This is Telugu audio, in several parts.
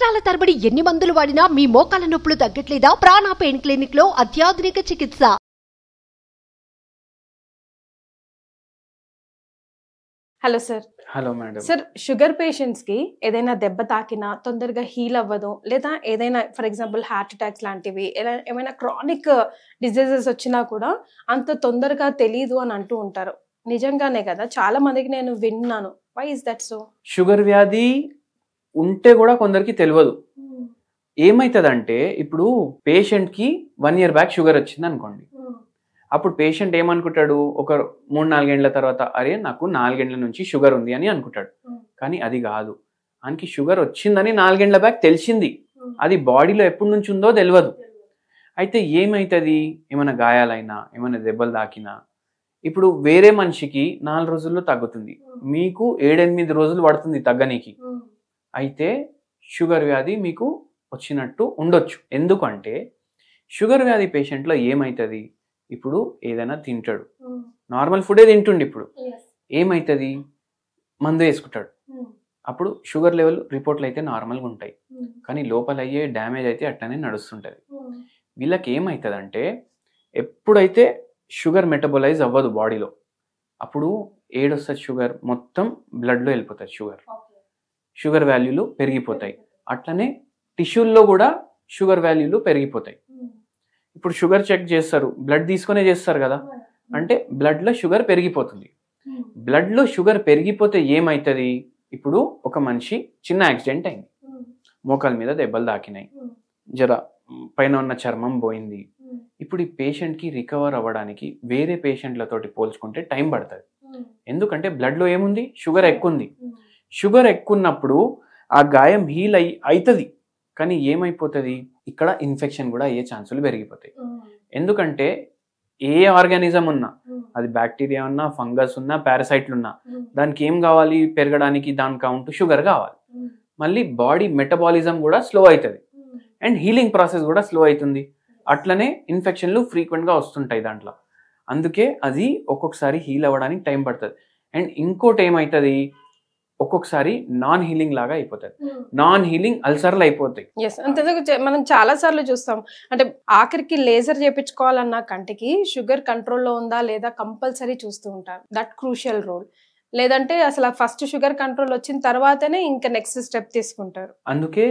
సంవత్సరాల తరబడి ఎన్ని మందులు వాడినా మీ మోకాల నొప్పులు తగ్గట్లేదా? ప్రాణ పెయిన్ క్లినిక్ లో అత్యాధునిక చికిత్స. Hello sir. Hello madam. Sir, sugar patients కి ఏదైనా దెబ్బ తాకినా తొందరగా హీల్ అవ్వదు, లేదా ఏదైనా ఫర్ ఎగ్జాంపుల్ హార్ట్ అటాక్స్ లాంటివి ఏమైనా క్రానిక్ డిజీజెస్ వచ్చినా కూడా అంత తొందరగా తెలియదు అని అంటూ ఉంటారు. నిజంగానే కదా? చాలా మందికి నేను విన్నాను. Why is that so? షుగర్ వ్యాధి ఉంటే కూడా కొందరికి తెలియదు. ఏమైతుందంటే ఇప్పుడు పేషెంట్ కి 1 year బ్యాక్ షుగర్ వచ్చింది అనుకోండి. అప్పుడు పేషెంట్ ఏమనుకుంటాడు, ఒక 3-4 ఏళ్ల తర్వాత అరే నాకు 4 ఏళ్ల నుంచి షుగర్ ఉంది అని అనుకుంటాడు. కానీ అది కాదు, ఆయనకి షుగర్ వచ్చిందని 4 ఏళ్ల బ్యాక్ తెలిసింది, అది బాడీలో ఎప్పటి నుంచి ఉందో తెలియదు. అయితే ఏమైతుంది, ఏమైనా గాయాలైనా ఏమైనా దెబ్బలు తాకినా ఇప్పుడు వేరే మనిషికి 4 రోజుల్లో తగ్గుతుంది, మీకు 7-8 రోజులు పడుతుంది తగ్గనీకి. అయితే షుగర్ వ్యాధి మీకు వచ్చినట్టు ఉండొచ్చు. ఎందుకంటే షుగర్ వ్యాధి పేషెంట్లో ఏమవుతుంది, ఇప్పుడు ఏదైనా తింటాడు, నార్మల్ ఫుడే తింటుండి, ఇప్పుడు ఏమవుతుంది మందు వేసుకుంటాడు, అప్పుడు షుగర్ లెవెల్ రిపోర్ట్లు అయితే నార్మల్గా ఉంటాయి, కానీ లోపల అయ్యే డ్యామేజ్ అయితే అట్లనే నడుస్తుంటుంది. వీళ్ళకి ఏమవుతుంది అంటే ఎప్పుడైతే షుగర్ మెటబలైజ్ అవ్వదు బాడీలో, అప్పుడు ఏడొస్తుంది షుగర్, మొత్తం బ్లడ్లో వెళ్ళిపోతుంది షుగర్ వాల్యూలు పెరిగిపోతాయి. అట్లనే టిష్యూల్లో కూడా షుగర్ వాల్యూలు పెరిగిపోతాయి. ఇప్పుడు షుగర్ చెక్ చేస్తారు, బ్లడ్ తీసుకునే చేస్తారు కదా, అంటే బ్లడ్లో షుగర్ పెరిగిపోతుంది. బ్లడ్లో షుగర్ పెరిగిపోతే ఏమవుతుంది, ఇప్పుడు ఒక మనిషి చిన్న యాక్సిడెంట్ అయింది, మోకాల మీద దెబ్బలు తాకినాయి, జర పైన ఉన్న చర్మం పోయింది. ఇప్పుడు ఈ పేషెంట్కి రికవర్ అవ్వడానికి వేరే పేషెంట్లతోటి పోల్చుకుంటే టైం పడుతుంది. ఎందుకంటే బ్లడ్లో ఏముంది, షుగర్ ఎక్కువ ఉంది. షుగర్ ఎక్కున్నప్పుడు ఆ గాయం హీల్ అవుతుంది, కానీ ఏమైపోతుంది, ఇక్కడ ఇన్ఫెక్షన్ కూడా అయ్యే ఛాన్సులు పెరిగిపోతాయి. ఎందుకంటే ఏ ఆర్గానిజం ఉన్నా, అది బ్యాక్టీరియా ఉన్నా, ఫంగస్ ఉన్నా, పారాసైట్లు ఉన్నా, దానికి ఏం కావాలి పెరగడానికి, దాని కౌంట్ షుగర్ కావాలి. మళ్ళీ బాడీ మెటబాలిజం కూడా స్లో అవుతుంది అండ్ హీలింగ్ ప్రాసెస్ కూడా స్లో అవుతుంది. అట్లనే ఇన్ఫెక్షన్లు ఫ్రీక్వెంట్గా వస్తుంటాయి దాంట్లో. అందుకే అది ఒక్కొక్కసారి హీల్ అవ్వడానికి టైం పడుతుంది. అండ్ ఇంకోటి ఏమవుతుంది, ఒక్కొక్కసారి నాన్ హీలింగ్ లాగా అయిపోతుంది, నాన్ హీలింగ్ అల్సర్లు అయిపోతాయి. మనం చాలా సార్లు చూస్తాం, అంటే ఆఖరికి లేజర్ చేయించుకోవాలన్న కంటికి షుగర్ కంట్రోల్లో ఉందా లేదా కంపల్సరీ చూస్తూ ఉంటారు. That crucial role. లేదంటే అసలు ఫస్ట్ షుగర్ కంట్రోల్ వచ్చిన తర్వాతనే ఇంకా నెక్స్ట్ స్టెప్ తీసుకుంటారు. అందుకే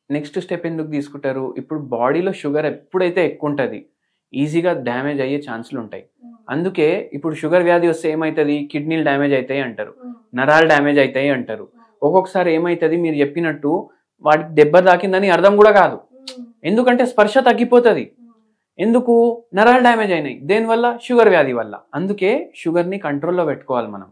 నెక్స్ట్ స్టెప్ ఎందుకు తీసుకుంటారు, ఇప్పుడు బాడీలో షుగర్ ఎప్పుడైతే ఎక్కువ ఉంటుంది ఈజీగా డ్యామేజ్ అయ్యే ఛాన్సులు ఉంటాయి. అందుకే ఇప్పుడు షుగర్ వ్యాధి వస్తే ఏమవుతుంది, కిడ్నీలు డ్యామేజ్ అవుతాయి అంటారు, నరాలు డ్యామేజ్ అవుతాయి అంటారు. ఒక్కొక్కసారి ఏమవుతుంది, మీరు చెప్పినట్టు వాటికి దెబ్బ తాకిందని అర్థం కూడా కాదు, ఎందుకంటే స్పర్శ తగ్గిపోతుంది. ఎందుకు, నరాలు డ్యామేజ్ అయినాయి, దేనివల్ల, షుగర్ వ్యాధి వల్ల. అందుకే షుగర్ని కంట్రోల్లో పెట్టుకోవాలి మనం.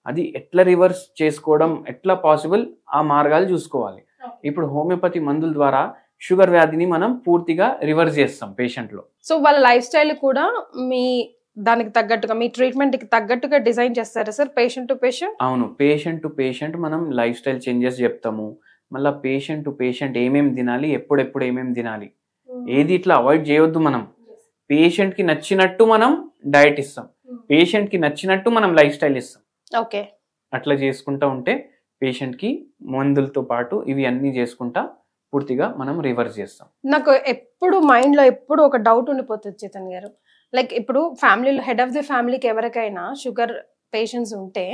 అది ఎట్లా రివర్స్ చేసుకోవడం ఎట్లా పాసిబుల్, ఆ మార్గాలు చూసుకోవాలి. ఇప్పుడు హోమియోపతి మందుల ద్వారా షుగర్ వ్యాధిని మనం పూర్తిగా రివర్స్ చేస్తాం పేషెంట్లో. సో వాళ్ళ లైఫ్ స్టైల్ కూడా మీ దానికి తగ్గట్టుగా, మీ ట్రీట్మెంట్ కి తగ్గట్టుగా డిజైన్ చేస్తారా సార్, పేషెంట్ టు పేషెంట్? అవును, పేషెంట్ టు పేషెంట్ మనం లైఫ్ స్టైల్ చేంజెస్ చెప్తాము. మళ్ళీ పేషెంట్ టు పేషెంట్ ఏమేమి తినాలి, ఎప్పుడెప్పుడు ఏమేమి తినాలి, ఏది ఇట్లా అవాయిడ్ చేయొద్దు. మనం పేషెంట్కి నచ్చినట్టు మనం డయట్ ఇస్తాం, పేషెంట్కి నచ్చినట్టు మనం లైఫ్ స్టైల్ ఇస్తాం. ఓకే, అట్లా చేసుకుంటా ఉంటే పేషెంట్కి మందులతో పాటు ఇవి అన్నీ చేసుకుంటా పూర్తిగా మనం రివర్స్ చేస్తాం. నాకు ఎప్పుడు మైండ్లో ఎప్పుడు ఒక డౌట్ ఉండిపోతుంది చేతన్ గారు, లైక్ ఇప్పుడు ఫ్యామిలీలో హెడ్ ఆఫ్ ది ఫ్యామిలీకి ఎవరికైనా షుగర్ పేషెంట్స్ ఉంటే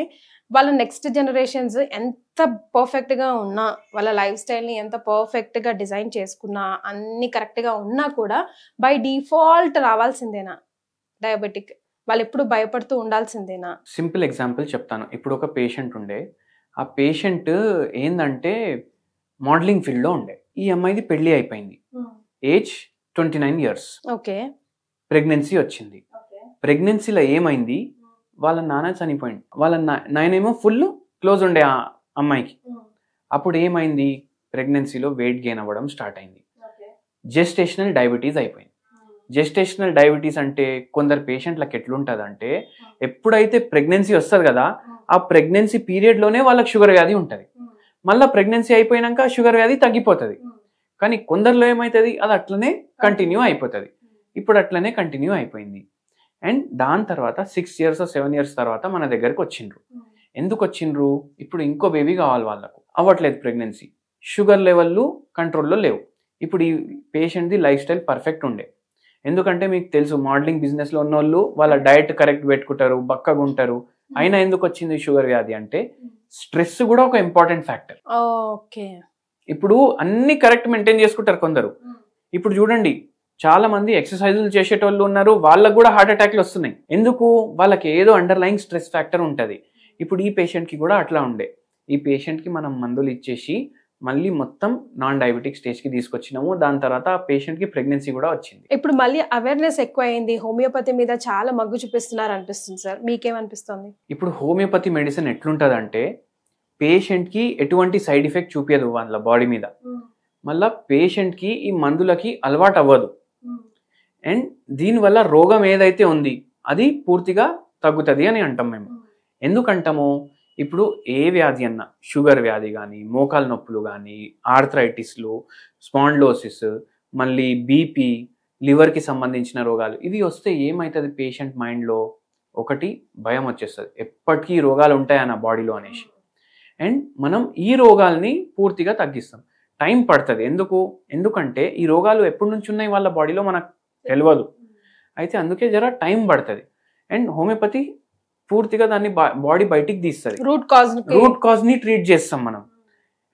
వాళ్ళ నెక్స్ట్ జనరేషన్స్ ఎంత పర్ఫెక్ట్గా ఉన్నా, వాళ్ళ లైఫ్ స్టైల్ని ఎంత పర్ఫెక్ట్గా డిజైన్ చేసుకున్నా, అన్ని కరెక్ట్గా ఉన్నా కూడా బై డిఫాల్ట్ రావాల్సిందేనా డయాబెటిక్? వాళ్ళు ఎప్పుడు భయపడుతూ ఉండాల్సిందేనా? సింపుల్ ఎగ్జాంపుల్ చెప్తాను. ఇప్పుడు ఒక పేషెంట్ ఉండే, ఆ పేషెంట్ ఏంటంటే మోడలింగ్ ఫీల్డ్లో ఉండే. ఈ అమ్మాయిది పెళ్లి అయిపోయింది, ఏజ్ 29 years. ఓకే, ప్రెగ్నెన్సీ వచ్చింది. ప్రెగ్నెన్సీలో ఏమైంది, వాళ్ళ నాన్న చనిపోయింది, వాళ్ళ నాయనేమో ఫుల్ క్లోజ్ ఉండే ఆ అమ్మాయికి. అప్పుడు ఏమైంది, ప్రెగ్నెన్సీలో వెయిట్ గెయిన్ అవ్వడం స్టార్ట్ అయింది, జెస్టేషనల్ డయాబెటీస్ అయిపోయింది. జెస్టేషనల్ డయాబెటీస్ అంటే కొందరు పేషెంట్లకు ఎట్లుంటుంది అంటే, ఎప్పుడైతే ప్రెగ్నెన్సీ వస్తుంది కదా, ఆ ప్రెగ్నెన్సీ పీరియడ్లోనే వాళ్ళకి షుగర్ వ్యాధి ఉంటుంది. మళ్ళీ ప్రెగ్నెన్సీ అయిపోయినాక షుగర్ వ్యాధి తగ్గిపోతుంది. కానీ కొందరిలో ఏమవుతుంది, అది అట్లనే కంటిన్యూ అయిపోతుంది. ఇప్పుడు అట్లనే కంటిన్యూ అయిపోయింది. అండ్ దాని తర్వాత 6 years or 7 years తర్వాత మన దగ్గరికి వచ్చిండ్రు. ఎందుకు వచ్చిండ్రు, ఇప్పుడు ఇంకో బేబీ కావాలి వాళ్ళకు, అవ్వట్లేదు ప్రెగ్నెన్సీ, షుగర్ లెవెల్లు కంట్రోల్లో లేవు. ఇప్పుడు ఈ పేషెంట్ది లైఫ్ స్టైల్ పర్ఫెక్ట్ ఉండే. ఎందుకంటే మీకు తెలుసు మోడలింగ్ బిజినెస్లో ఉన్న వాళ్ళు వాళ్ళ డైట్ కరెక్ట్ పెట్టుకుంటారు, బక్కగా ఉంటారు. అయినా ఎందుకు వచ్చింది షుగర్ వ్యాధి అంటే స్ట్రెస్ కూడా ఒక ఇంపార్టెంట్ ఫ్యాక్టర్. ఓకే. ఇప్పుడు అన్ని కరెక్ట్ మెయింటైన్ చేసుకుంటారు కొందరు. ఇప్పుడు చూడండి చాలా మంది ఎక్సర్సైజులు చేసేటోళ్ళు ఉన్నారు, వాళ్ళకు కూడా హార్ట్ అటాక్లు వస్తున్నాయి. ఎందుకు? వాళ్ళకి ఏదో అండర్లైన్ స్ట్రెస్ ఫ్యాక్టర్ ఉంటుంది. ఇప్పుడు ఈ పేషెంట్కి కూడా అట్లా ఉండే. ఈ పేషెంట్కి మనం మందులు ఇచ్చేసి మళ్ళీ మొత్తం నాన్ డయాబెటిక్ స్టేజ్కి తీసుకొచ్చినాము. దాని తర్వాత ఆ పేషెంట్కి ప్రెగ్నెన్సీ కూడా వచ్చింది. ఇప్పుడు మళ్ళీ అవేర్నెస్ ఎక్కువ అయింది, హోమియోపతి మీద చాలా మగ్గు చూపిస్తున్నారు అనిపిస్తుంది సార్, మీకేమనిపిస్తుంది? ఇప్పుడు హోమియోపతి మెడిసిన్ ఎట్లుంటుంది అంటే పేషెంట్కి ఎటువంటి సైడ్ ఎఫెక్ట్ చూపించదు వాళ్ళ బాడీ మీద. మళ్ళీ పేషెంట్కి ఈ మందులకి అలవాటు అవ్వదు. అండ్ దీనివల్ల రోగం ఏదైతే ఉంది అది పూర్తిగా తగ్గుతుంది అని అంటాం మేము. ఎందుకంటాము? ఇప్పుడు ఏ వ్యాధి అన్నా, షుగర్ వ్యాధి కానీ, మోకాల నొప్పులు కానీ, ఆర్థరైటిస్లు, స్పాండ్లోసిస్, మళ్ళీ బీపీ, లివర్కి సంబంధించిన రోగాలు, ఇవి వస్తే ఏమవుతుంది పేషెంట్ మైండ్లో? ఒకటి భయం వచ్చేస్తుంది, ఎప్పటికీ ఈ రోగాలు ఉంటాయన్న బాడీలో అనేసి. అండ్ మనం ఈ రోగాల్ని పూర్తిగా తగ్గిస్తాం. టైం పడుతుంది. ఎందుకంటే ఈ రోగాలు ఎప్పటి నుంచి ఉన్నాయి వాళ్ళ బాడీలో మనకు తెలియదు. అయితే అందుకే జర టైం పడుతుంది. అండ్ హోమియోపతి పూర్తిగా దాన్ని బాడీ బయటికి తీస్తుంది, రూట్ కాజ్ ని ట్రీట్ చేస్తాం మనం.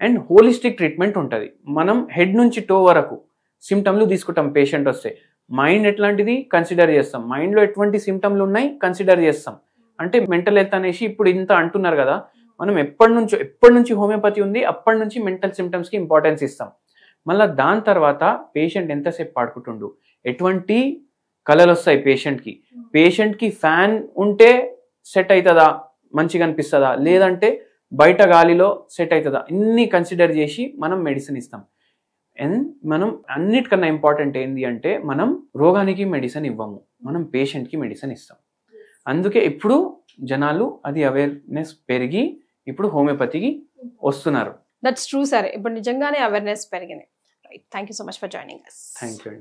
అండ్ హోలిస్టిక్ ట్రీట్మెంట్ ఉంటుంది. మనం హెడ్ నుంచి టో వరకు సిమ్టమ్లు తీసుకుంటాం. పేషెంట్ వస్తే మైండ్ ఎట్లాంటిది కన్సిడర్ చేస్తాం, మైండ్లో ఎటువంటి సిమ్టమ్లు ఉన్నాయి కన్సిడర్ చేస్తాం. అంటే మెంటల్ హెల్త్ అనేసి ఇప్పుడు ఇంత అంటున్నారు కదా, మనం ఎప్పటి నుంచి హోమియోపతి ఉంది అప్పటి నుంచి మెంటల్ సిమ్టమ్స్కి ఇంపార్టెన్స్ ఇస్తాం. మళ్ళీ దాని తర్వాత పేషెంట్ ఎంతసేపు పాడుకుంటుండు, ఎటువంటి కళలు వస్తాయి పేషెంట్కి ఫ్యాన్ ఉంటే సెట్ అవుతుందా, మంచిగా అనిపిస్తుందా, లేదంటే బయట గాలిలో సెట్ అవుతుందా, ఇన్ని కన్సిడర్ చేసి మనం మెడిసిన్ ఇస్తాం. అండ్ మనం అన్నిటికన్నా ఇంపార్టెంట్ ఏంటి అంటే మనం రోగానికి మెడిసిన్ ఇవ్వము, మనం పేషెంట్కి మెడిసిన్ ఇస్తాం. అందుకే ఇప్పుడు జనాలు అది అవేర్నెస్ పెరిగి ఇప్పుడు హోమియోపతికి వస్తున్నారు. దట్స్ ట్రూ సార్, ఇప్పుడు నిజంగానే అవేర్నెస్ పెరిగింది. Right, thank you so much for joining us. Thank you.